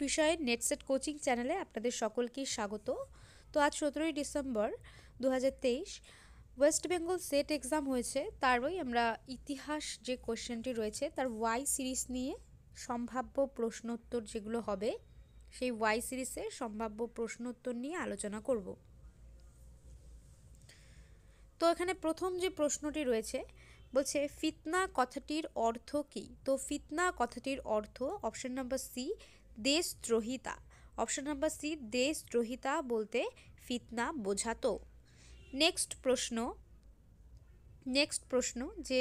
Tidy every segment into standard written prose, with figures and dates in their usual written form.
বিষয়ের NET SET coaching চ্যানেলে আপনাদের সকলকে স্বাগত। তো আজ 17ই December 2023 West Bengal SET exam হয়েছে। তারই আমরা ইতিহাস যে কোশ্চেনটি রয়েছে তার ওয়াই সিরিজ নিয়ে সম্ভাব্য প্রশ্নোত্তর যেগুলো হবে সেই ওয়াই সিরিজের সম্ভাব্য প্রশ্নোত্তর নিয়ে আলোচনা করব। তো এখানে প্রথম যে প্রশ্নটি রয়েছে বলছে ফিতনা কথাটির অর্থ কী? তো ফিতনা কথাটির অর্থ অপশন নাম্বার সি দেশদ্রোহিতা। অপশন নাম্বার সি দেশদ্রোহিতা বলতে ফিতনা বোঝাতো। নেক্সট প্রশ্ন যে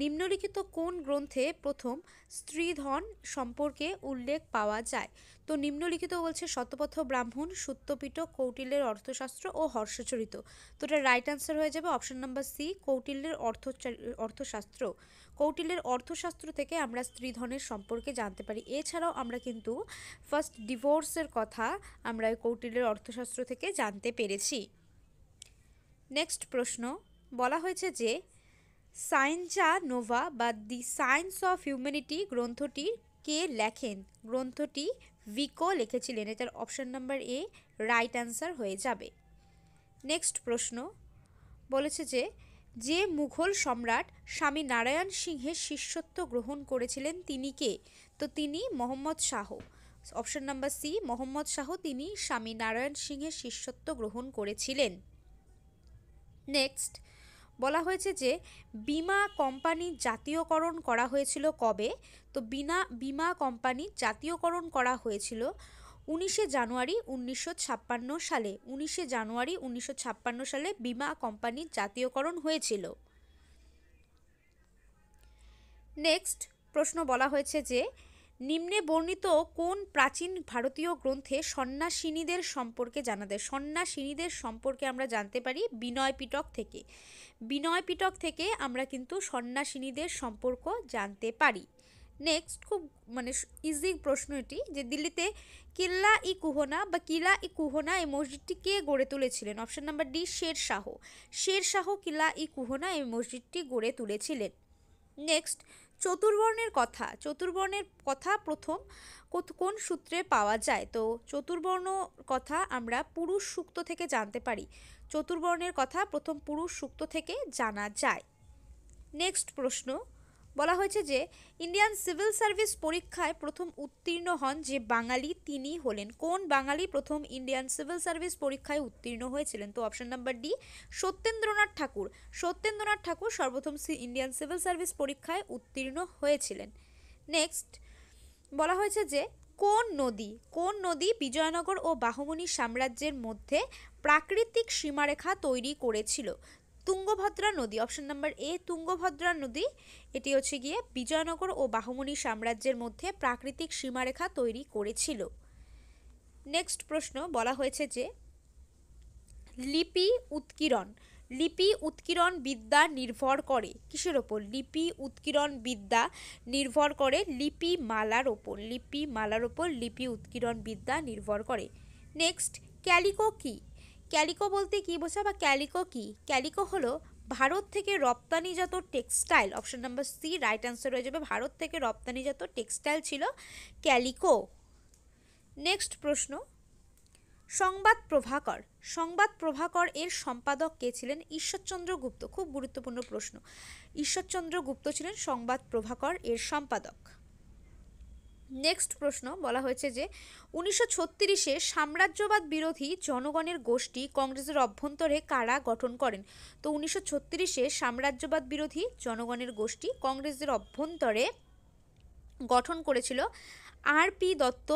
নিম্নলিখিত কোন গ্রন্থে প্রথম স্ত্রীধন সম্পর্কে উল্লেখ পাওয়া যায়? তো নিম্নলিখিত বলছে শতপথ ব্রাহ্মণ, সত্যপিটক, কৌটিল্যের অর্থশাস্ত্র ও হর্ষচরিত। তো এটা রাইট অ্যান্সার হয়ে যাবে অপশন নাম্বার সি কৌটিল্যের অর্থশাস্ত্র। কৌটিল্যের অর্থশাস্ত্র থেকে আমরা স্ত্রীধনের সম্পর্কে জানতে পারি। এছাড়াও আমরা কিন্তু ফার্স্ট ডিভোর্সের কথা আমরা কৌটিল্যের অর্থশাস্ত্র থেকে জানতে পেরেছি। নেক্সট প্রশ্ন বলা হয়েছে যে সায়েন্সা নোভা বা দি সায়েন্স অফ হিউম্যানিটি গ্রন্থটি কে লেখেন? গ্রন্থটি ভিকো লিখেছিলেন। এটার option number A right answer হয়ে যাবে। নেক্সট প্রশ্ন বলেছে যে মুঘল সম্রাট স্বামী নারায়ণ সিংহের শিষ্যত্ব গ্রহণ করেছিলেন তিনি কে? তো তিনি Mohammad Shah. Option number C Mohammad Shah তিনি স্বামী নারায়ণ সিংহের শিষ্যত্ব গ্রহণ করেছিলেন। নেক্সট বলা হয়েছে যে বীমা কোম্পানি জাতীয়করণ করা হয়েছিল কবে? তো বীমা কোম্পানি জাতীয়করণ করা হয়েছিল 19শে জানুয়ারি 1956 সালে। 19শে জানুয়ারি 1956 সালে বীমা কোম্পানির জাতীয়করণ হয়েছিল। নেক্সট প্রশ্ন বলা হয়েছে যে নিম্নে বর্ণিত কোন প্রাচীন ভারতীয় গ্রন্থে সন্ন্যাসিনীদের সম্পর্কে জানা যায়? সন্ন্যাসিনীদের সম্পর্কে আমরা জানতে পারি বিনয় পিটক থেকে। বিনয় পিটক থেকে আমরা কিন্তু সন্ন্যাসিনীদের সম্পর্ক জানতে পারি। নেক্সট খুব ইজি প্রশ্ন এটি যে দিল্লিতে কিল্লা ই কুহনা বা কিলা ই কুহনা এই মসজিদটি কে গড়ে তুলেছিলেন? Option number D Shershah. Shershah Qila i কুহনা এই মসজিদটি গড়ে তুলেছিলেন। নেক্সট চতুর্বর্ণের কথা প্রথম কোন সূত্রে পাওয়া যায়? তো চতুর্বর্ণ কথা আমরা পুরুষ সূক্ত থেকে জানতে পারি। চতুর্বর্ণের কথা প্রথম পুরুষ সূক্ত থেকে জানা যায়। নেক্সট প্রশ্ন বলা হয়েছে যে ইন্ডিয়ান সিভিল সার্ভিস পরীক্ষায় প্রথম উত্তীর্ণ হন যে বাঙালি তিনি হলেন? কোন বাঙালি প্রথম ইন্ডিয়ান সিভিল সার্ভিস পরীক্ষায় উত্তীর্ণ হয়েছিলেন? তো অপশন নাম্বার ডি সত্যেন্দ্রনাথ ঠাকুর। সত্যেন্দ্রনাথ ঠাকুর সর্বপ্রথম ইন্ডিয়ান সিভিল সার্ভিস পরীক্ষায় উত্তীর্ণ হয়েছিলেন। নেক্সট বলা হয়েছে যে কোন নদী বিজয়নগর ও বাহমনি সাম্রাজ্যের মধ্যে প্রাকৃতিক সীমারেখা তৈরি করেছিল? তুঙ্গভদ্রা নদী। অপশন নাম্বার এ তুঙ্গভদ্রা নদী এটি হচ্ছে গিয়ে বিজয়নগর ও বাহমনি সাম্রাজ্যের মধ্যে প্রাকৃতিক সীমারেখা তৈরি করেছিল। নেক্সট প্রশ্ন বলা হয়েছে যে লিপি উৎকীর্ণ বিদ্যা নির্ভর করে কিসের ওপর? লিপি উৎকীর্ণ বিদ্যা নির্ভর করে লিপিমালার ওপর। লিপি উৎকীর্ণ বিদ্যা নির্ভর করে। নেক্সট ক্যালিকো কি? ক্যালিকো বলতে কি বোঝা বা ক্যালিকো কি? ক্যালিকো হলো ভারত থেকে রপ্তানিজাত textile. Option number C right answer হয়ে যাবে। ভারত থেকে রপ্তানিজাত টেক্সটাইল ছিল ক্যালিকো। নেক্সট প্রশ্ন সংবাদ প্রভাকর এর সম্পাদক কে ছিলেন? ঈশ্বরচন্দ্র গুপ্ত। খুব গুরুত্বপূর্ণ প্রশ্ন। ঈশ্বরচন্দ্র গুপ্ত ছিলেন সংবাদ প্রভাকর এর সম্পাদক। নেক্সট প্রশ্ন বলা হয়েছে যে 1936-এ সাম্রাজ্যবাদ বিরোধী জনগণের গোষ্ঠী কংগ্রেসের অভ্যন্তরে কারা গঠন করেন? তো 1936-এ সাম্রাজ্যবাদ বিরোধী জনগণের গোষ্ঠী কংগ্রেসের অভ্যন্তরে গঠন করেছিল আর.পি. দত্ত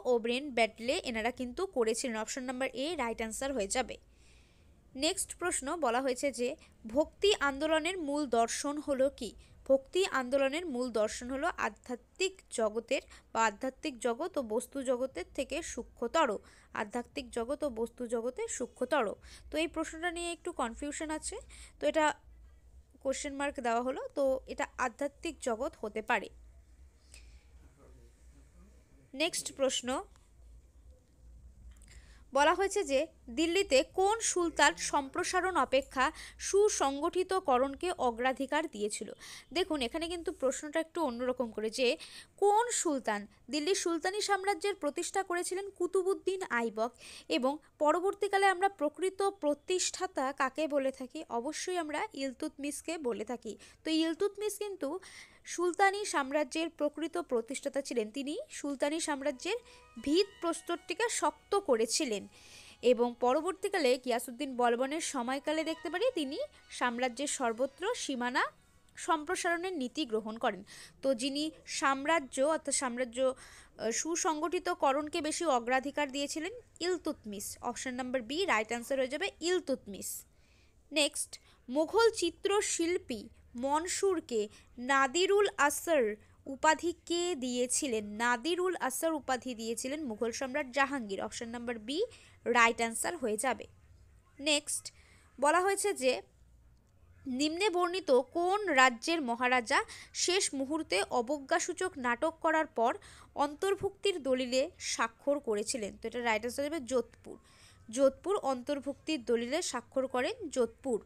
ও ব্রেন ব্যাডলে এনারা কিন্তু করেছিলেন। Option number A right answer হয়ে যাবে। নেক্সট প্রশ্ন বলা হয়েছে যে ভক্তি আন্দোলনের মূল দর্শন হলো কি? ভক্তি আন্দোলনের মূল দর্শন হলো আধ্যাত্মিক জগৎ ও বস্তু জগতের থেকে সূক্ষ্মতর। আধ্যাত্মিক জগৎ ও বস্তু জগতের সূক্ষ্মতর। তো এই প্রশ্নটা নিয়ে একটু কনফিউশন আছে, তো এটা কোশ্চেন মার্ক দেওয়া হলো, তো এটা আধ্যাত্মিক জগৎ হতে পারে। নেক্সট প্রশ্ন বলা হয়েছে যে দিল্লিতে কোন সুলতান সম্প্রসারণ অপেক্ষা সুসংগঠিতকরণকে অগ্রাধিকার দিয়েছিল? দেখুন এখানে কিন্তু প্রশ্নটা একটু অন্যরকম করে, যে কোন সুলতান দিল্লির সুলতানি সাম্রাজ্যের প্রতিষ্ঠা করেছিলেন কুতুবুদ্দিন আইবক, এবং পরবর্তীকালে আমরা প্রকৃত প্রতিষ্ঠাতা কাকে বলে থাকি? অবশ্যই আমরা ইলতুৎমিশকে বলে থাকি। তো ইলতুৎমিশ কিন্তু সুলতানি সাম্রাজ্যের প্রকৃত প্রতিষ্ঠাতা ছিলেন। তিনি সুলতানি সাম্রাজ্যের ভিত প্রস্তরটিকে শক্ত করেছিলেন, এবং পরবর্তীকালে গিয়াসুদ্দিন বলবনের সময়কালে দেখতে পারি তিনি সাম্রাজ্যের সর্বত্র সীমানা সম্প্রসারণের নীতি গ্রহণ করেন। তো যিনি সাম্রাজ্য অর্থাৎ সাম্রাজ্য সুসংগঠিতকরণকে বেশি অগ্রাধিকার দিয়েছিলেন, Iltutmish. Option number B right answer হয়ে যাবে ইলতুৎমিশ। নেক্সট, মুঘল চিত্রশিল্পী মনসুরকে নাদিরুল আসর উপাধি কে দিয়েছিলেন? নাদিরুল আসর উপাধি দিয়েছিলেন মুঘল সম্রাট Jahangir. Option number B right answer হয়ে যাবে। নেক্সট বলা হয়েছে যে নিম্নে বর্ণিত কোন রাজ্যের মহারাজা শেষ মুহূর্তে অবজ্ঞাসূচক নাটক করার পর অন্তর্ভুক্তির দলিলে স্বাক্ষর করেছিলেন? তো এটা রাইট অ্যান্সার হবে যোধপুর। যোধপুর অন্তর্ভুক্তির দলিলে স্বাক্ষর করেন যোধপুর।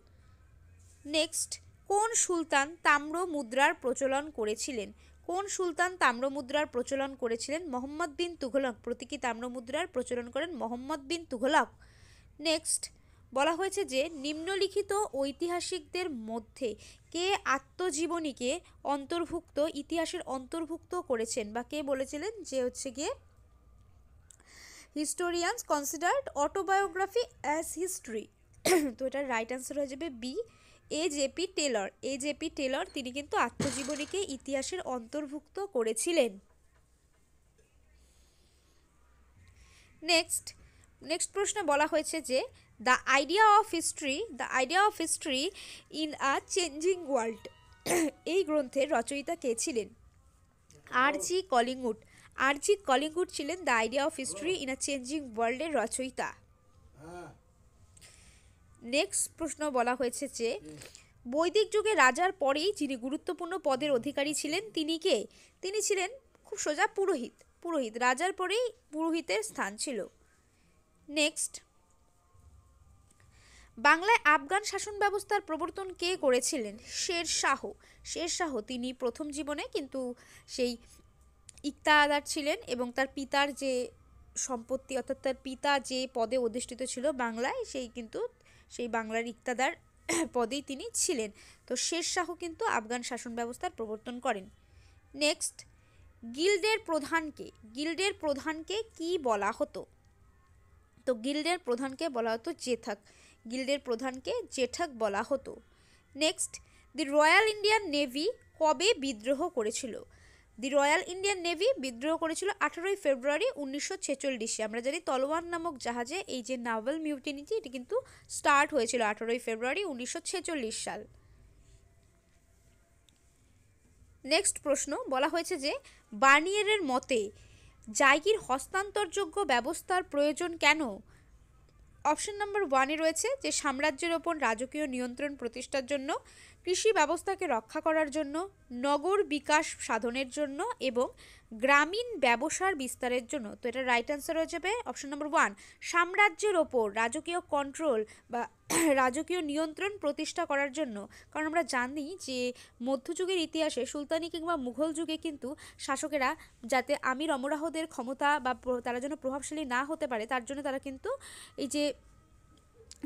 নেক্সট, কোন সুলতান তাম্র মুদ্রার প্রচলন করেছিলেন? কোন সুলতান তাম্র মুদ্রার প্রচলন করেছিলেন? মোহাম্মদ বিন তুঘলক প্রতীকী তাম্র মুদ্রার প্রচলন করেন মোহাম্মদ বিন তুঘলক। নেক্সট বলা হয়েছে যে নিম্নলিখিত ঐতিহাসিকদের মধ্যে কে আত্মজীবনীকে অন্তর্ভুক্ত ইতিহাসের অন্তর্ভুক্ত করেছেন, বা কে বলেছিলেন যে হচ্ছে গিয়ে historians considered autobiography as history? তো এটার রাইট অ্যান্সার হয়ে যাবে B AJP Taylor. AJP Taylor তিনি কিন্তু আত্মজীবনীকে ইতিহাসের অন্তর্ভুক্ত করেছিলেন। নেক্সট প্রশ্নে বলা হয়েছে যে the idea of history in a changing world এই গ্রন্থের রচয়িতা কে ছিলেন? আর.জি. কলিংউড। আর.জি. কলিংউড ছিলেন the idea of history in a changing ওয়ার্ল্ডের রচয়িতা। নেক্সট প্রশ্ন বলা হয়েছে যে বৈদিক যুগে রাজার পরেই যিনি গুরুত্বপূর্ণ পদের অধিকারী ছিলেন তিনি কে? তিনি ছিলেন খুব সোজা পুরোহিত। রাজার পরেই পুরোহিতের স্থান ছিল। নেক্সট, বাংলায় আফগান শাসন ব্যবস্থার প্রবর্তন কে করেছিলেন? শেরশাহ তিনি প্রথম জীবনে কিন্তু সেই ইকতাদার ছিলেন, এবং তার পিতার যে সম্পত্তি অর্থাৎ তার পিতা যে পদে অধিষ্ঠিত ছিল বাংলায়, সেই বাংলার ইকতাদার পদেই তিনি ছিলেন। তো শেরশাহ কিন্তু আফগান শাসন ব্যবস্থার প্রবর্তন করেন। নেক্সট, গিল্ডের প্রধানকে কি বলা হতো? তো গিল্ডের প্রধানকে বলা হতো জেঠক বলা হতো। নেক্সট, দি রয়্যাল ইন্ডিয়ান নেভি কবে বিদ্রোহ করেছিল? দি রয়্যাল ইন্ডিয়ান নেভি বিদ্রোহ করেছিল 18 ফেব্রুয়ারি 1946-এ। আমরা জানি তলোয়ার নামক জাহাজে এই যে নাভাল মিউটিনিটি এটি কিন্তু স্টার্ট হয়েছিল 18 ফেব্রুয়ারি 1946 সাল। নেক্সট প্রশ্ন বলা হয়েছে যে বার্নিয়ারের মতে জায়গির হস্তান্তরযোগ্য ব্যবস্থার প্রয়োজন কেন? অপশন নাম্বার 1-এ রয়েছে যে সাম্রাজ্যের ওপর রাজকীয় নিয়ন্ত্রণ প্রতিষ্ঠার জন্য, কৃষি ব্যবস্থাকে রক্ষা করার জন্য, নগর বিকাশ সাধনের জন্য এবং গ্রামীণ ব্যবসার বিস্তারের জন্য। তো এটা রাইট অ্যান্সার হয়ে যাবে অপশন নাম্বার 1, সাম্রাজ্যের ওপর রাজকীয় কন্ট্রোল বা রাজকীয় নিয়ন্ত্রণ প্রতিষ্ঠা করার জন্য। কারণ আমরা জানি যে মধ্যযুগের ইতিহাসে সুলতানি কিংবা মুঘল যুগে কিন্তু শাসকেরা যাতে আমির অমরাহদের ক্ষমতা বা তারা যেন প্রভাবশালী না হতে পারে তার জন্য তারা কিন্তু এই যে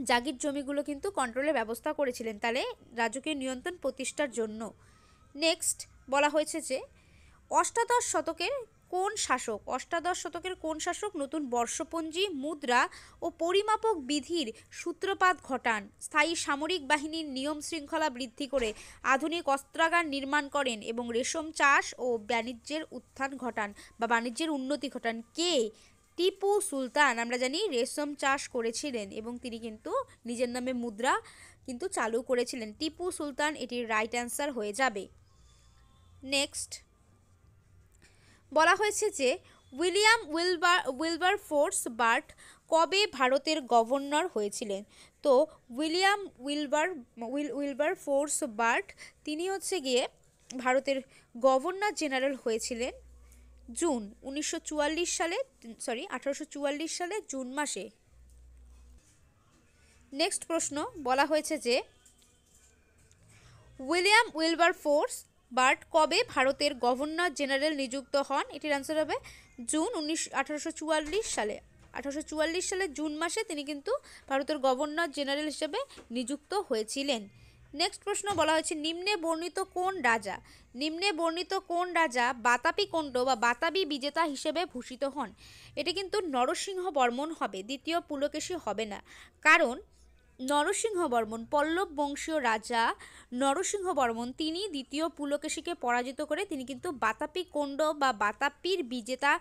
জাগির জমিগুলো কিন্তু কন্ট্রোলের ব্যবস্থা করেছিলেন, তাহলে রাজকীয় নিয়ন্ত্রণ প্রতিষ্ঠার জন্য। নেক্সট বলা হয়েছে যে অষ্টাদশ শতকের কোন শাসক নতুন বর্ষপঞ্জি, মুদ্রা ও পরিমাপক বিধির সূত্রপাত ঘটান, স্থায়ী সামরিক বাহিনীর নিয়ম শৃঙ্খলা বৃদ্ধি করে আধুনিক অস্ত্রাগার নির্মাণ করেন এবং রেশম চাষ ও বাণিজ্যের উন্নতি ঘটান? কে? টিপু সুলতান। আমরা জানি রেশম চাষ করেছিলেন এবং তিনি কিন্তু নিজের নামে মুদ্রা কিন্তু চালু করেছিলেন। টিপু সুলতান এটির রাইট অ্যান্সার হয়ে যাবে। নেক্সট বলা হয়েছে যে উইলিয়াম উইলবারফোর্স বার্ট কবে ভারতের গভর্নর হয়েছিলেন? তো উইলিয়াম উইলবারফোর্স বার্ট তিনি হচ্ছে গিয়ে ভারতের গভর্নর জেনারেল হয়েছিলেন জুন 1844 সালে জুন মাসে। নেক্সট প্রশ্ন বলা হয়েছে যে উইলিয়াম উইলবারফোর্স বার্ট কবে ভারতের গভর্নর জেনারেল নিযুক্ত হন? এটির অ্যান্সার হবে জুন 1844 সালে। 1844 সালে জুন মাসে তিনি কিন্তু ভারতের গভর্নর জেনারেল হিসেবে নিযুক্ত হয়েছিলেন। নেক্সট প্রশ্ন বলা হয়েছে নিম্নে বর্ণিত কোন রাজা বাতাপি কোন্ড বা বাতাবি বিজেতা হিসেবে ভূষিত হন? এটি কিন্তু নরসিংহ বর্মন হবে, দ্বিতীয় পুলকেশী হবে না। কারণ নরসিংহবর্মন পল্লব বংশীয় রাজা নরসিংহবর্মন তিনি দ্বিতীয় পুলকেশীকে পরাজিত করে তিনি কিন্তু বাতাপি কোন্ড বা বাতাপির বিজেতা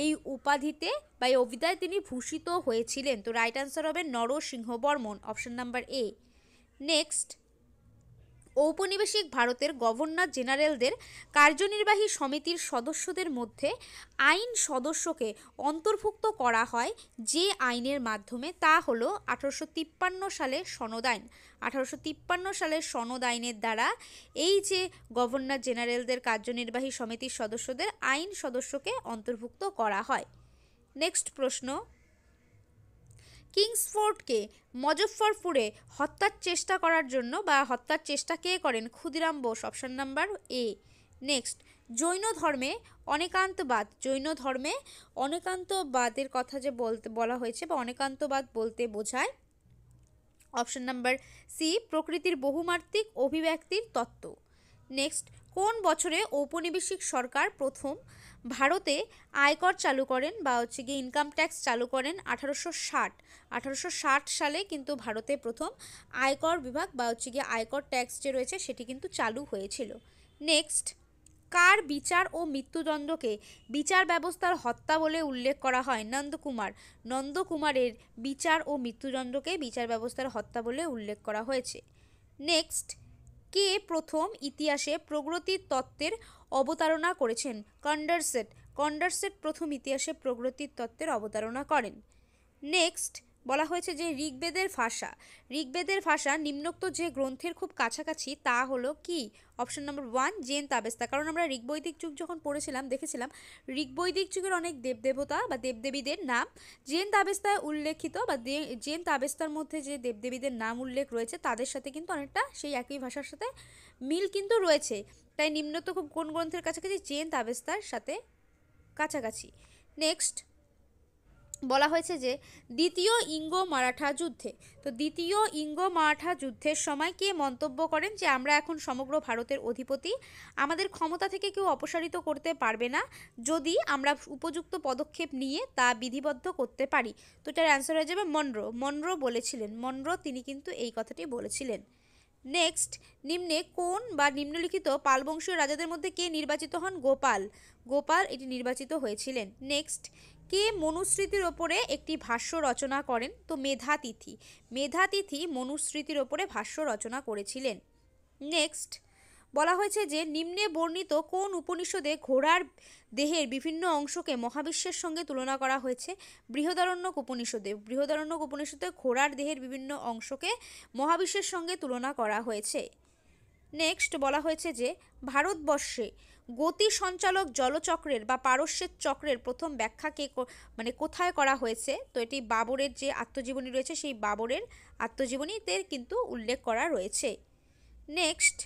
এই উপাধিতে বা এই অভিধায় তিনি ভূষিত হয়েছিলেন। তো রাইট অ্যান্সার হবে Narasimhavarman, option number A. Next, ঔপনিবেশিক ভারতের গভর্নর জেনারেলদের কার্যনির্বাহী সমিতির সদস্যদের মধ্যে আইন সদস্যকে অন্তর্ভুক্ত করা হয় যে আইনের মাধ্যমে, তা হলো 1853 সালের সনদ আইন। 1853 সালের সনদ আইনের দ্বারা এই যে গভর্নর জেনারেলদের কার্যনির্বাহী সমিতির সদস্যদের আইন সদস্যকে অন্তর্ভুক্ত করা হয়। নেক্সট প্রশ্ন, কিংসফোর্ডকে মজফ্ফরপুরে হত্যার চেষ্টা করার জন্য বা হত্যার চেষ্টা কে করেন? Khudiram Bose, option number A. Next, Jain ধর্মে অনেকান্তবাদের কথা যে বলা হয়েছে বা অনেকান্তবাদ বলতে বোঝায় অপশন নাম্বার সি, প্রকৃতির বহুমাত্রিক অভিব্যক্তির তত্ত্ব। নেক্সট, কোন বছরে ঔপনিবেশিক সরকার প্রথম ভারতে আয়কর চালু করেন বা গিয়ে ইনকাম ট্যাক্স চালু করেন? 1860 সালে কিন্তু ভারতে প্রথম আয়কর বিভাগ বা গিয়ে আয়কর ট্যাক্স যে রয়েছে সেটি কিন্তু চালু হয়েছিল। নেক্সট, কার বিচার ও মৃত্যুদণ্ডকে বিচার ব্যবস্থার হত্যা বলে উল্লেখ করা হয়? নন্দকুমারের বিচার ও মৃত্যুদণ্ডকে বিচার ব্যবস্থার হত্যা বলে উল্লেখ করা হয়েছে। নেক্সট, কে প্রথম ইতিহাসে প্রগতির তত্ত্বের অবতারণা করেছেন? কন্ডারসেট প্রথম ইতিহাসে প্রগতির তত্ত্বের অবতারণা করেন। নেক্সট, বলা হয়েছে যে ঋগ্বেদের ভাষা নিম্নোক্ত যে গ্রন্থের খুব কাছাকাছি তা হলো কি? Option number 1, Zend Avesta. কারণ আমরা ঋগ্বৈদিক যুগ যখন পড়েছিলাম দেখেছিলাম ঋগ্বৈদিক যুগের অনেক দেবদেবতা বা দেবদেবীদের নাম জেন তাবেস্তায় উল্লেখিত বা জেন তাবেস্তার মধ্যে যে দেবদেবীদের নাম উল্লেখ রয়েছে তাদের সাথে কিন্তু অনেকটা সেই একই ভাষার সাথে মিল কিন্তু রয়েছে। তাই নিম্নোক্ত খুব কোন গ্রন্থের কাছাকাছি? জেন তাবেস্তার সাথে কাছাকাছি। নেক্সট, বলা হয়েছে যে দ্বিতীয় ইঙ্গ মারাঠা যুদ্ধের সময় কে মন্তব্য করেন যে আমরা এখন সমগ্র ভারতের অধিপতি, আমাদের ক্ষমতা থেকে কেউ অপসারিত করতে পারবে না যদি আমরা উপযুক্ত পদক্ষেপ নিয়ে তা বিধিবদ্ধ করতে পারি। তো এটার অ্যান্সার হয়ে যাবে মনরো তিনি কিন্তু এই কথাটি বলেছিলেন। নেক্সট, নিম্নলিখিত পালবংশীয় রাজাদের মধ্যে কে নির্বাচিত হন? গোপাল এটি নির্বাচিত হয়েছিলেন। নেক্সট, কে মনুস্মৃতির ওপরে একটি ভাষ্য রচনা করেন? তো মেধাতিথি মনুস্মৃতির ওপরে ভাষ্য রচনা করেছিলেন। নেক্সট, বলা হয়েছে যে নিম্নে বর্ণিত কোন উপনিষদে ঘোড়ার দেহের বিভিন্ন অংশকে মহাবিশ্বের সঙ্গে তুলনা করা হয়েছে? বৃহদারণ্যক উপনিষদে ঘোড়ার দেহের বিভিন্ন অংশকে মহাবিশ্বের সঙ্গে তুলনা করা হয়েছে। নেক্সট, বলা হয়েছে যে ভারতবর্ষে গতি সঞ্চালক জলচক্রের বা পারস্যের চক্রের প্রথম ব্যাখ্যা কোথায় করা হয়েছে? তো এটি বাবরের যে আত্মজীবনী রয়েছে সেই বাবরের আত্মজীবনীতে কিন্তু উল্লেখ করা রয়েছে। নেক্সট,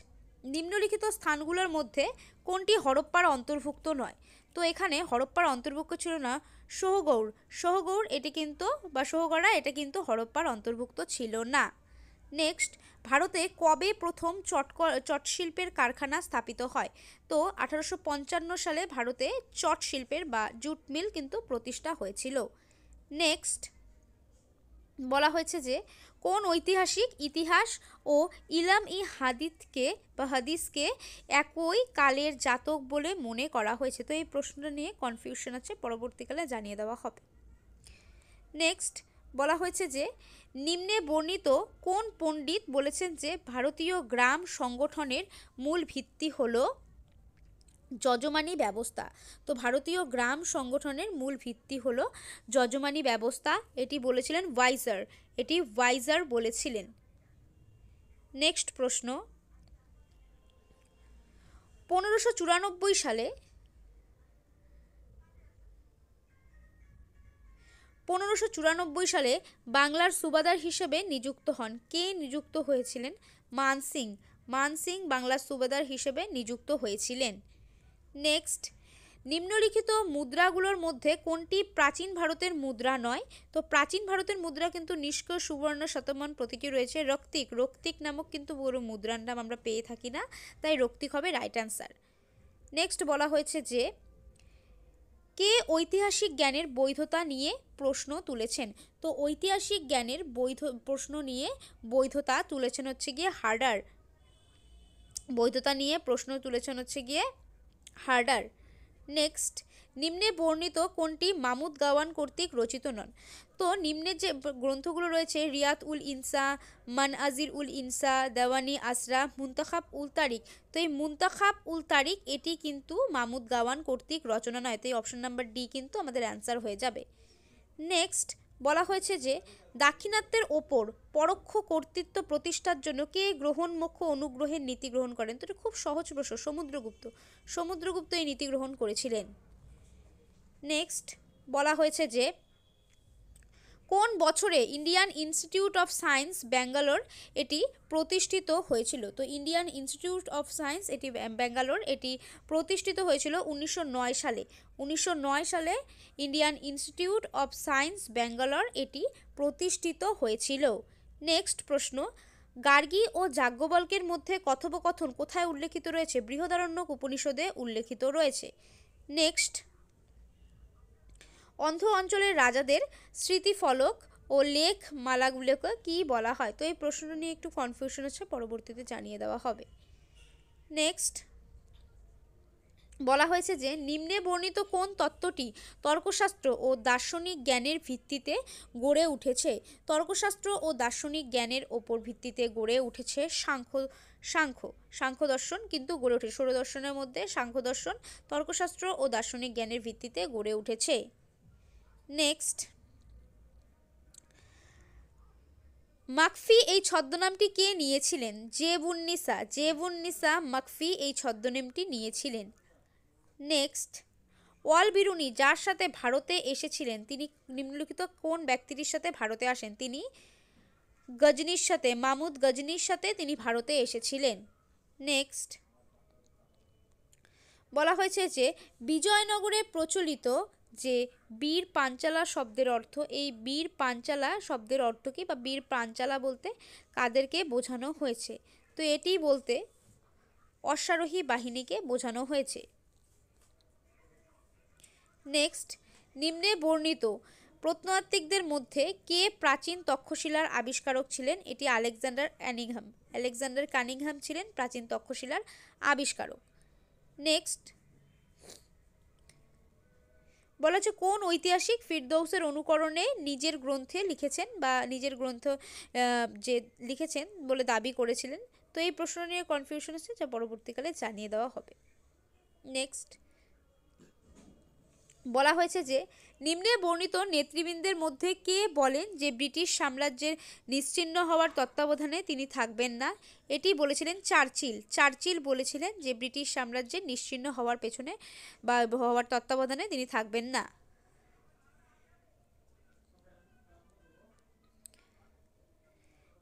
নিম্নলিখিত স্থানগুলোর মধ্যে কোনটি হরপ্পার অন্তর্ভুক্ত নয়? তো এখানে হরপ্পার অন্তর্ভুক্ত ছিল না সোহগৌড় এটি কিন্তু বা সোহগড়া এটা কিন্তু হরপ্পার অন্তর্ভুক্ত ছিল না। নেক্সট, ভারতে কবে প্রথম চটশিল্পের কারখানা স্থাপিত হয়? তো 1855 সালে ভারতে চটশিল্পের বা জুট মিল কিন্তু প্রতিষ্ঠা হয়েছিল। নেক্সট, বলা হয়েছে যে কোন ঐতিহাসিক ইতিহাস ও হাদিসকে একই কালের জাতক বলে মনে করা হয়েছে? তো এই প্রশ্নটা নিয়ে কনফিউশন আছে, পরবর্তীকালে জানিয়ে দেওয়া হবে। নেক্সট, বলা হয়েছে যে নিম্নে বর্ণিত কোন পণ্ডিত বলেছেন যে ভারতীয় গ্রাম সংগঠনের মূল ভিত্তি হলো যজমানি ব্যবস্থা? তো ভারতীয় গ্রাম সংগঠনের মূল ভিত্তি হলো যজমানি ব্যবস্থা, এটি বলেছিলেন ওয়াইজার বলেছিলেন। নেক্সট প্রশ্ন, 1594 1594 সালে বাংলার সুবাদার হিসেবে নিযুক্ত হন? কে নিযুক্ত হয়েছিলেন? মান সিং। মান সিং বাংলার সুবাদার হিসেবে নিযুক্ত হয়েছিলেন। নেক্সট, নিম্নলিখিত মুদ্রাগুলোর মধ্যে কোনটি প্রাচীন ভারতের মুদ্রা নয়? তো প্রাচীন ভারতের মুদ্রা কিন্তু নিষ্ক, সুবর্ণ, শতমান প্রতীকী রয়েছে। রক্তিক, রক্তিক নামক কিন্তু পুরো মুদ্রার নাম আমরা পেয়ে থাকি না, তাই রক্তিক হবে রাইট অ্যান্সার। নেক্সট বলা হয়েছে যে কে ঐতিহাসিক জ্ঞানের বৈধতা নিয়ে প্রশ্ন তুলেছেন? তো ঐতিহাসিক জ্ঞানের প্রশ্ন নিয়ে বৈধতা তুলেছেন হচ্ছে গিয়ে হার্ডার। বৈধতা নিয়ে প্রশ্ন তুলেছেন হচ্ছে গিয়ে হার্ডার। নেক্সট, নিম্নে বর্ণিত কোনটি মামুদ গাওয়ান কর্তৃক রচিত নন? তো নিম্নের যে গ্রন্থগুলো রয়েছে রিয়াত উল ইনসা, মানআজির উল ইনসা, দেওয়ানি আসরা, মুনতাখাব উল তারিক। তো এই মুনতাখাব উল তারিক এটি কিন্তু মামুদ গাওয়ান কর্তৃক রচনা নয়, তো এই অপশন নাম্বার ডি কিন্তু আমাদের অ্যান্সার হয়ে যাবে। নেক্সট বলা হয়েছে যে দাক্ষিণাত্যের ওপর পরোক্ষ কর্তৃত্ব প্রতিষ্ঠার জন্য কে গ্রহণমুখ্য অনুগ্রহের নীতি গ্রহণ করেন? তো এটা খুব সহজ প্রশ্ন, সমুদ্রগুপ্ত। সমুদ্রগুপ্ত এই নীতি গ্রহণ করেছিলেন। নেক্সট বলা হয়েছে যে কোন বছরে Indian institute of science Bangalore এটি প্রতিষ্ঠিত হয়েছিল? তো ইন্ডিয়ান ইনস্টিটিউট অফ সায়েন্স এটি ব্যাঙ্গালোর এটি প্রতিষ্ঠিত হয়েছিল 1909 সালে। 1909 সালে Indian institute of science Bangalore এটি প্রতিষ্ঠিত হয়েছিল। নেক্সট প্রশ্ন, গার্গী ও যাজ্ঞবল্ক্যের মধ্যে কথোপকথন কোথায় উল্লেখিত রয়েছে? বৃহদারণ্যক উপনিষদে উল্লেখিত রয়েছে। নেক্সট, অন্ধ্র অঞ্চলের রাজাদের স্মৃতিফলক ও লেখ মালাগুলোকে কি বলা হয়? তো এই প্রশ্নটা নিয়ে একটু কনফিউশন আছে, পরবর্তীতে জানিয়ে দেওয়া হবে। নেক্সট বলা হয়েছে যে নিম্নে বর্ণিত কোন তত্ত্বটি তর্কশাস্ত্র ও দার্শনিক জ্ঞানের ভিত্তিতে গড়ে উঠেছে? তর্কশাস্ত্র ও দার্শনিক জ্ঞানের ওপর ভিত্তিতে গড়ে উঠেছে সাংখ্য দর্শন কিন্তু গড়ে উঠেছে। ষোড়দর্শনের মধ্যে সাংখ্য দর্শন তর্কশাস্ত্র ও দার্শনিক জ্ঞানের ভিত্তিতে গড়ে উঠেছে। নেক্সট, মাকফি এই ছদ্মনামটি কে নিয়েছিলেন? জেবুন্নিসা মাকফি এই ছদ্মনামটি নিয়েছিলেন। নেক্সট, ওয়াল বিরুনি যার সাথে ভারতে এসেছিলেন তিনি নিম্নলিখিত কোন ব্যক্তিটির সাথে ভারতে আসেন? তিনি গজনির সাথে, মামুদ গজনির সাথে তিনি ভারতে এসেছিলেন। নেক্সট বলা হয়েছে যে বিজয়নগরে প্রচলিত যে বীর পাঞ্চালা শব্দের অর্থ, এই বীর পাঞ্চালা শব্দের অর্থ কি বা বীর পাঞ্চালা বলতে কাদেরকে বোঝানো হয়েছে? তো এটি বলতে অশ্বারোহী বাহিনীকে বোঝানো হয়েছে। নেক্সট, নিম্নে বর্ণিত প্রত্নতাত্ত্বিকদের মধ্যে কে প্রাচীন তক্ষশিলার আবিষ্কারক ছিলেন? এটি আলেকজান্ডার কানিংহাম ছিলেন প্রাচীন তক্ষশিলার আবিষ্কারক। নেক্সট বলা হচ্ছে কোন ঐতিহাসিক ফিরদৌসের অনুকরণে নিজের গ্রন্থে লিখেছেন বা নিজের গ্রন্থ যে লিখেছেন বলে দাবি করেছিলেন? তো এই প্রশ্ন নিয়ে কনফিউশন আছে, যা পরবর্তীকালে জানিয়ে দেওয়া হবে। নেক্সট বলা হয়েছে যে নিম্নে বর্ণিত নেতৃবৃন্দের মধ্যে কে বলেন যে ব্রিটিশ সাম্রাজ্যের নিশ্চিহ্ন হওয়ার তত্ত্বাবধানে তিনি থাকবেন না? এটি বলেছিলেন চার্চিল বলেছিলেন যে ব্রিটিশ সাম্রাজ্যের নিশ্চিহ্ন হওয়ার পেছনে বা হওয়ার তত্ত্বাবধানে তিনি থাকবেন না।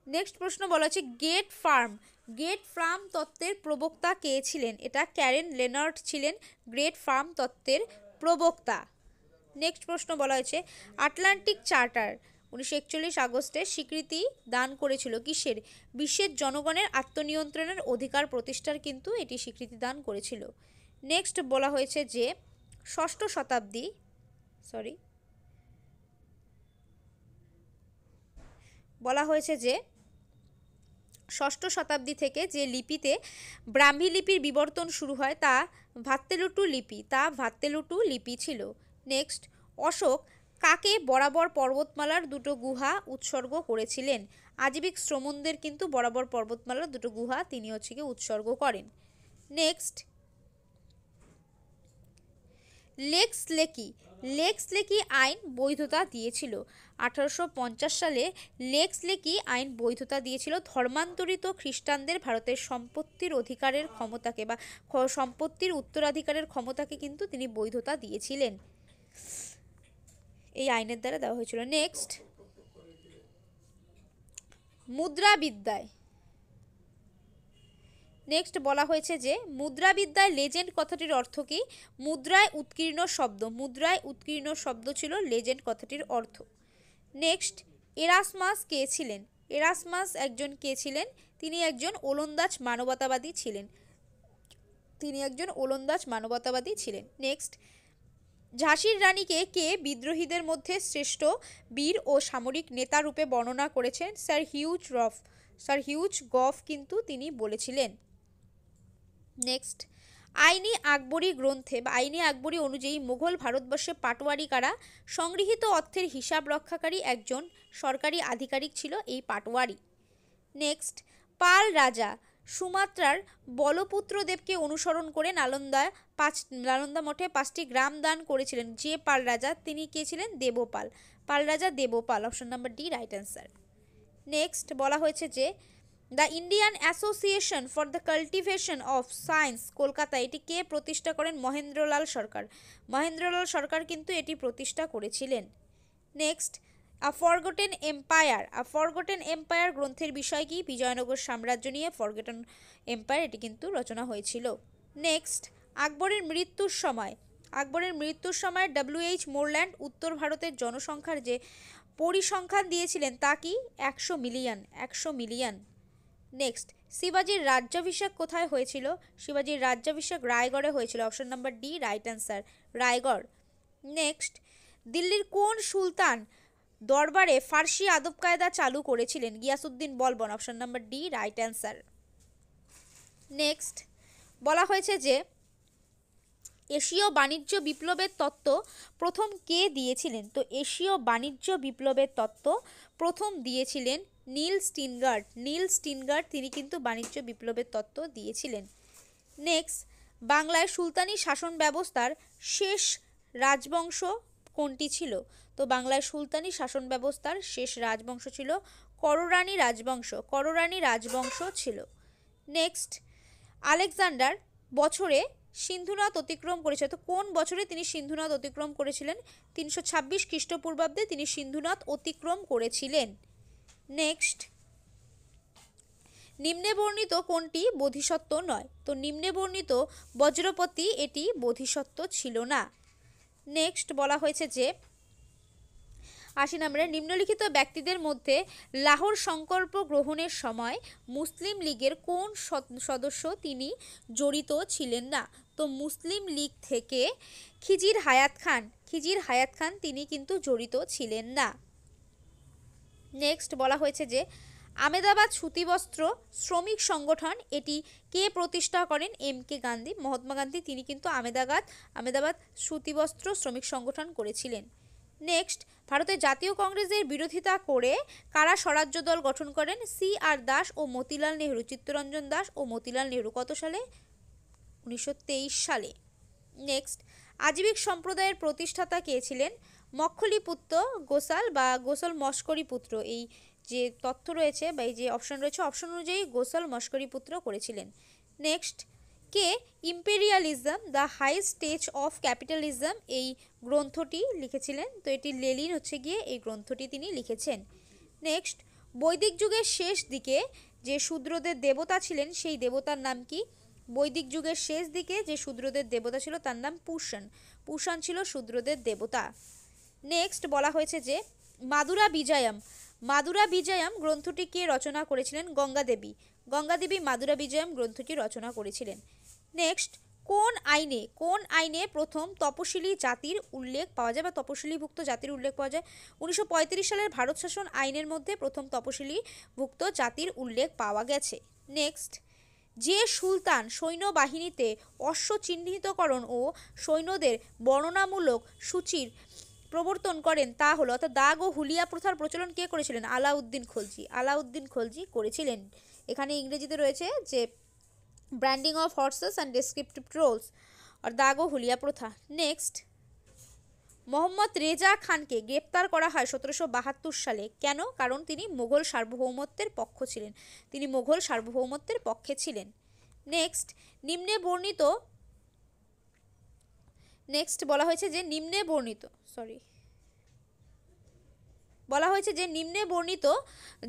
নেক্সট প্রশ্ন বলা হচ্ছে গেট ফার্ম তত্ত্বের প্রবক্তা কে ছিলেন? এটা ক্যারেন লেনার্ট ছিলেন গ্রেট ফার্ম তত্ত্বের প্রবক্তা। নেক্সট প্রশ্ন বলা হয়েছে আটলান্টিক চার্টার 1941 আগস্টে স্বীকৃতি দান করেছিল কিসের? বিশ্বের জনগণের আত্মনিয়ন্ত্রণের অধিকার প্রতিষ্ঠার কিন্তু এটি স্বীকৃতি দান করেছিল। নেক্সট বলা হয়েছে যে ষষ্ঠ শতাব্দী থেকে যে লিপিতে ব্রাহ্মী লিপির বিবর্তন শুরু হয় তা ভাত্তেলুটু লিপি ছিল। নেক্সট, অশোক কাকে বরাবর পর্বতমালার দুটো গুহা উৎসর্গ করেছিলেন? আজীবিক শ্রমণদের কিন্তু বরাবর পর্বতমালার দুটো গুহা তিনি হচ্ছে কি উৎসর্গ করেন। নেক্সট, লেক্স লেকি আইন বৈধতা দিয়েছিল 1850 সালে। লেক্স লেকি আইন বৈধতা দিয়েছিল ধর্মান্তরিত খ্রিস্টানদের ভারতের সম্পত্তির অধিকারের ক্ষমতাকে বা সম্পত্তির উত্তরাধিকারের ক্ষমতাকে কিন্তু তিনি বৈধতা দিয়েছিলেন। এই আইনের দ্বারা দেওয়া হয়েছিল। নেক্সট, মুদ্রাবিদ্যায় নেক্সট বলা হয়েছে যে মুদ্রাবিদ্যায় লেজেন্ড কথাটির অর্থ কি? মুদ্রায় উৎকীর্ণ শব্দ, মুদ্রায় উৎকীর্ণ শব্দ ছিল লেজেন্ড কথাটির অর্থ। নেক্সট, এরাসমাস কে ছিলেন? এরাসমাস একজন কে ছিলেন? তিনি একজন ওলন্দাজ মানবতাবাদী ছিলেন, তিনি একজন ওলন্দাজ মানবতাবাদী ছিলেন। নেক্সট, ঝাঁসির রানীকে কে বিদ্রোহীদের মধ্যে শ্রেষ্ঠ বীর ও সামরিক নেতা রূপে বর্ণনা করেছেন? স্যার হিউজ গফ কিন্তু তিনি বলেছিলেন। নেক্সট, আইনি আকবরী গ্রন্থে বা আইনি আকবরী অনুযায়ী মুঘল ভারতবর্ষে পাটোয়ারি কারা? সংগৃহীত অর্থের হিসাব রক্ষাকারী একজন সরকারি আধিকারিক ছিল এই পাটোয়ারি। নেক্সট, পাল রাজা সুমাত্রার বলপুত্রদেবকে অনুসরণ করে নালন্দা মঠে 5টি গ্রাম দান করেছিলেন। যে পাল রাজা তিনি কে ছিলেন? দেবপাল। পাল রাজা Devapala, option number D right answer. Next বলা হয়েছে যে the Indian association for the cultivation of science Kolkata, এটি কে প্রতিষ্ঠা করেন? মহেন্দ্রলাল সরকার। মহেন্দ্রলাল সরকার কিন্তু এটি প্রতিষ্ঠা করেছিলেন। নেক্সট, আ ফরগটেন এম্পায়ার গ্রন্থের বিষয় কি? বিজয়নগর সাম্রাজ্য নিয়ে ফরগটেন এম্পায়ার এটি কিন্তু রচনা হয়েছিল। নেক্সট, আকবরের মৃত্যুর সময় ডব্লিউ.এইচ. মোরল্যান্ড উত্তর ভারতের জনসংখ্যার যে পরিসংখ্যান দিয়েছিলেন তা কি? 100 মিলিয়ন। নেক্সট, শিবাজির রাজ্যাভিষেক কোথায় হয়েছিল? শিবাজির রাজ্যাভিষেক রায়গড়ে হয়েছিল, option number D right answer, Raigad. Next, দিল্লির কোন সুলতান দরবারে ফার্সি আদব কায়দা চালু করেছিলেন? Ghiyasuddin Balban, option number D right answer. Next বলা হয়েছে যে এশীয় বাণিজ্য বিপ্লবের তত্ত্ব প্রথম কে দিয়েছিলেন? তো এশীয় বাণিজ্য বিপ্লবের তত্ত্ব প্রথম দিয়েছিলেন নীল স্টিনগার্ড, তিনি কিন্তু বাণিজ্য বিপ্লবের তত্ত্ব দিয়েছিলেন। নেক্সট, বাংলায় সুলতানি শাসন ব্যবস্থার শেষ রাজবংশ কোনটি ছিল? তো বাংলায় সুলতানি শাসন ব্যবস্থার শেষ রাজবংশ ছিল কররানী রাজবংশ ছিল। নেক্সট, আলেকজান্ডার বছরে সিন্ধুনদ অতিক্রম করেছে, তো কোন বছরে তিনি সিন্ধুনদ অতিক্রম করেছিলেন? 326 খ্রিস্টপূর্বাব্দে তিনি সিন্ধুনদ অতিক্রম করেছিলেন। নেক্সট, নিম্নে বর্ণিত কোনটি বোধিসত্ত্ব নয়? তো নিম্নে বর্ণিত বজ্রপতি এটি বোধিসত্ত্ব ছিল না। নেক্সট বলা হয়েছে যে আসি আমরা নিম্নলিখিত ব্যক্তিদের মধ্যে লাহোর সংকল্প গ্রহণের সময় মুসলিম লীগের কোন সদস্য তিনি জড়িত ছিলেন না? তো মুসলিম লীগ থেকে খিজির হায়াত খান তিনি কিন্তু জড়িত ছিলেন না। নেক্সট বলা হয়েছে যে আমেদাবাদ সুতিবস্ত্র শ্রমিক সংগঠন এটি কে প্রতিষ্ঠা করেন? এম.কে. গান্ধী, মহাত্মা গান্ধী তিনি কিন্তু আমেদাবাদ সুতিবস্ত্র শ্রমিক সংগঠন করেছিলেন। নেক্সট, ভারতের জাতীয় কংগ্রেসের বিরোধিতা করে কারা স্বরাজ্য দল গঠন করেন? সি.আর. দাস ও মতিলাল নেহরু, চিত্তরঞ্জন দাস ও মতিলাল নেহরু। কত সালে? 1923 সালে। নেক্সট, আজীবিক সম্প্রদায়ের প্রতিষ্ঠাতা কে ছিলেন? মক্খলিপুত্র গোসাল বা গোসল মস্করি পুত্র, এই যে তথ্য রয়েছে বা এই যে অপশন রয়েছে অপশন অনুযায়ী গোসল মস্করি পুত্র করেছিলেন। নেক্সট, কে imperialism the high stage of capitalism এই গ্রন্থটি লিখেছিলেন? তো এটি লেনিন গিয়ে এই গ্রন্থটি তিনি লিখেছেন। নেক্সট, বৈদিক যুগের শেষ দিকে যে শূদ্রদের দেবতা ছিলেন সেই দেবতার নাম কি? বৈদিক যুগের শেষ দিকে যে শূদ্রদের দেবতা ছিল তার নাম পুষাণ ছিল শূদ্রদের দেবতা। নেক্সট বলা হয়েছে যে মাদুরা বিজয়ম গ্রন্থটি কে রচনা করেছিলেন? গঙ্গাদেবী মাদুরা বিজয়ম গ্রন্থটি রচনা করেছিলেন। নেক্সট, কোন আইনে প্রথম তপশিলি জাতির উল্লেখ পাওয়া যায় বা তপশিলিভুক্ত জাতির উল্লেখ পাওয়া যায়? 1935 সালের ভারত শাসন আইনের মধ্যে প্রথম তপশিলিভুক্ত জাতির উল্লেখ পাওয়া গেছে। নেক্সট, যে সুলতান সৈন্যবাহিনীতে অশ্ব চিহ্নিতকরণ ও সৈন্যদের বর্ণনামূলক সূচির প্রবর্তন করেন তা হলো, অর্থাৎ দাগ ও হুলিয়া প্রথার প্রচলন কে করেছিলেন? আলাউদ্দিন খলজি করেছিলেন। এখানে ইংরেজিতে রয়েছে যে branding of horses and descriptive rolls আর দাগ ও হুলিয়া প্রথা। নেক্সট, মোহাম্মদ রেজা খানকে গ্রেপ্তার করা হয় 1772 সালে, কেন? কারণ তিনি মোগল সার্বভৌমত্বের পক্ষে ছিলেন। নেক্সট, বলা হয়েছে যে নিম্নে বর্ণিত বলা হয়েছে যে নিম্নে বর্ণিত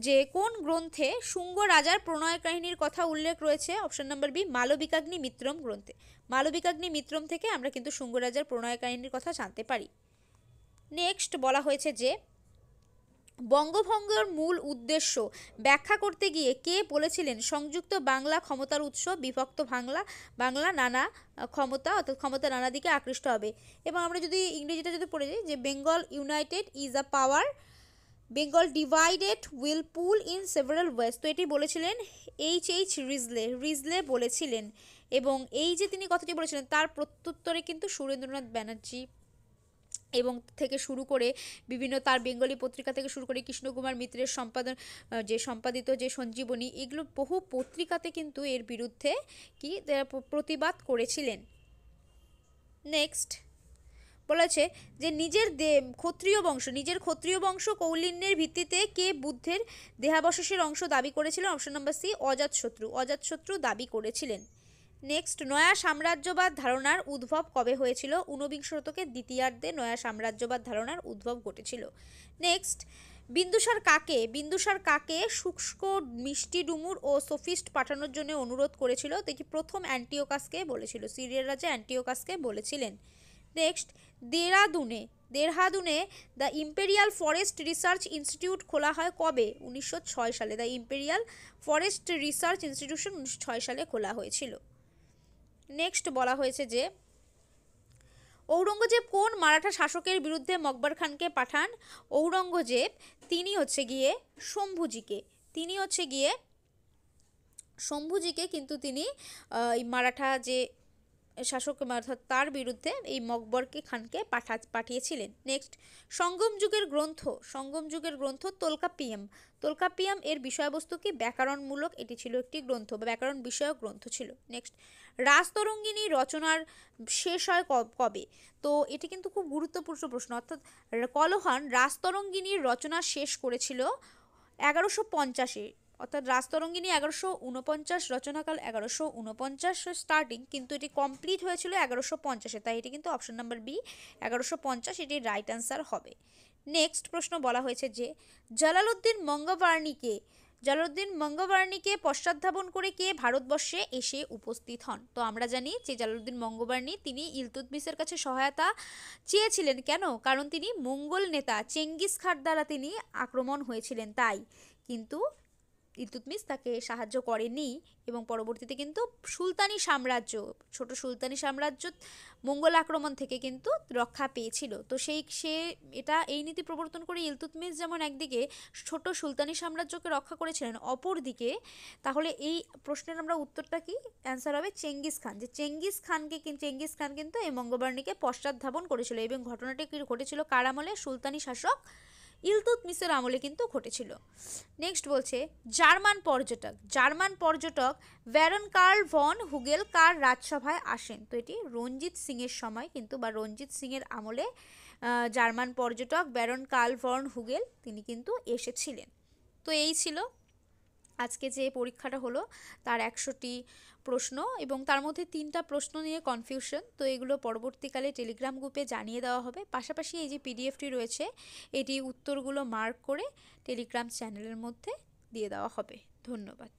যে কোন গ্রন্থে শুঙ্গ রাজার প্রণয় কাহিনীর কথা উল্লেখ রয়েছে? অপশন নাম্বার বি, মালবিকাগ্নি মিত্রম গ্রন্থে। মালবিকাগ্নি মিত্রম থেকে আমরা কিন্তু শুঙ্গ রাজার প্রণয় কাহিনীর কথা জানতে পারি। নেক্সট বলা হয়েছে যে বঙ্গভঙ্গের মূল উদ্দেশ্য ব্যাখ্যা করতে গিয়ে কে বলেছিলেন সংযুক্ত বাংলা ক্ষমতার উৎস, বিভক্ত বাংলা নানা ক্ষমতা, অর্থাৎ ক্ষমতা নানা দিকে আকৃষ্ট হবে। এবং আমরা যদি ইংরেজিটা যদি পড়ে যাই যে Bengal united is a power, Bengal divided will pull in several ways. তো এটি বলেছিলেন এইচ রিজলে বলেছিলেন। এবং এই যে তিনি কথাটি বলেছিলেন তার প্রত্যুত্তরে কিন্তু সুরেন্দ্রনাথ ব্যানার্জি এবং থেকে শুরু করে বিভিন্ন তার বেঙ্গলি পত্রিকা থেকে শুরু করে কৃষ্ণকুমার মিত্রের সম্পাদিত যে সঞ্জীবনী, এগুলো বহু পত্রিকাতে কিন্তু এর বিরুদ্ধে কি প্রতিবাদ করেছিলেন। নেক্সট বলেছে যে নিজের ক্ষত্রিয় বংশ কৌলিন্যের ভিত্তিতে কে বুদ্ধের দেহাবশেষের অংশ দাবি করেছিলেন? অপশন নাম্বার সি, অজাতশত্রু দাবি করেছিলেন। নেক্সট, নয়া সাম্রাজ্যবাদ ধারণার উদ্ভব কবে হয়েছিল? ঊনবিংশ শতকের দ্বিতীয়ার্ধে নয়া সাম্রাজ্যবাদ ধারণার উদ্ভব ঘটেছিল। নেক্সট, বিন্দুসার কাকে শুষ্ক মিষ্টি ডুমুর ও সোফিস্ট পাঠানোর জন্য অনুরোধ করেছিল? দেখি প্রথম অ্যান্টিওকাসকে বলেছিল, সিরিয়ার রাজা অ্যান্টিওকাসকে বলেছিলেন। নেক্সট, দেরহাদুনে the Imperial Forest Research Institute খোলা হয় কবে? 1906 সালে। The Imperial Forest Research Institution 1906 সালে খোলা হয়েছিল। নেক্সট বলা হয়েছে যে ঔরঙ্গজেব কোন মারাঠা শাসকের বিরুদ্ধে মকবর খানকে পাঠান? ঔরঙ্গজেব তিনি হচ্ছে গিয়ে শম্ভুজিকে কিন্তু তিনি এই মারাঠা যে শাসক অর্থাৎ তার বিরুদ্ধে এই মকবর খানকে পাঠিয়েছিলেন। নেক্সট, সঙ্গম যুগের গ্রন্থ তোলকাপ্পিয়াম এর বিষয়বস্তু কি? ব্যাকরণমূলক, এটি ছিল একটি গ্রন্থ বা ব্যাকরণ বিষয়ক গ্রন্থ ছিল। নেক্সট, রাজতরঙ্গিনী রচনার শেষ হয় কবে? তো এটি কিন্তু খুব গুরুত্বপূর্ণ প্রশ্ন। অর্থাৎ কলহান রাজতরঙ্গিনীর রচনা শেষ করেছিল 1150-এ। অর্থাৎ রাজতরঙ্গিনী 1149 রচনাকাল, 1149 স্টার্টিং, কিন্তু এটি কমপ্লিট হয়েছিল 1150-এ। তাই এটি কিন্তু অপশন নাম্বার বি 1150 এটি রাইট অ্যান্সার হবে। নেক্সট প্রশ্ন বলা হয়েছে যে জালালউদ্দিন মঙ্গবার্ণীকে পশ্চাৎধাবন করে কে ভারতবর্ষে এসে উপস্থিত হন? তো আমরা জানি যে জালালউদ্দিন মঙ্গবার্ণী তিনি ইলতুৎমিশের কাছে সহায়তা চেয়েছিলেন। কেন? কারণ তিনি মঙ্গল নেতা চেঙ্গিস খান দ্বারা তিনি আক্রমণ হয়েছিলেন তাই। কিন্তু ইলতুৎমিশ তাকে সাহায্য করেনি এবং পরবর্তীতে কিন্তু ছোট সুলতানি সাম্রাজ্য মঙ্গল আক্রমণ থেকে কিন্তু রক্ষা পেয়েছিল। তো এই নীতি প্রবর্তন করে ইলতুৎমিশ যেমন একদিকে ছোট সুলতানি সাম্রাজ্যকে রক্ষা করেছিলেন, অপরদিকে তাহলে এই প্রশ্নের আমরা উত্তরটা কি অ্যান্সার হবে চেঙ্গিস খান। যে চেঙ্গিস খান কিন্তু এই মঙ্গবার্ণীকে পশ্চাৎধাবন করেছিল এবং ঘটনাটি ঘটেছিল কার আমলে? সুলতানি শাসক ইলতুৎমিশের আমলে কিন্তু ঘটেছিল। নেক্সট বলছে জার্মান পর্যটক ব্যারন কার্ল ভন হুগেল কার রাজসভায় আসেন? তো এটি রঞ্জিত সিং এর সময় কিন্তু বা রঞ্জিত সিং এর আমলে জার্মান পর্যটক ব্যারন কার্ল ভন হুগেল তিনি কিন্তু এসেছিলেন। তো এই ছিল আজকে যে পরীক্ষাটা হলো তার 100টি প্রশ্ন এবং তার মধ্যে 3টা প্রশ্ন নিয়ে কনফিউশন। তো এগুলো পরবর্তীকালে টেলিগ্রাম গ্রুপে জানিয়ে দেওয়া হবে। পাশাপাশি এই যে পিডিএফটি রয়েছে এটি উত্তরগুলো মার্ক করে টেলিগ্রাম চ্যানেলের মধ্যে দিয়ে দেওয়া হবে। ধন্যবাদ।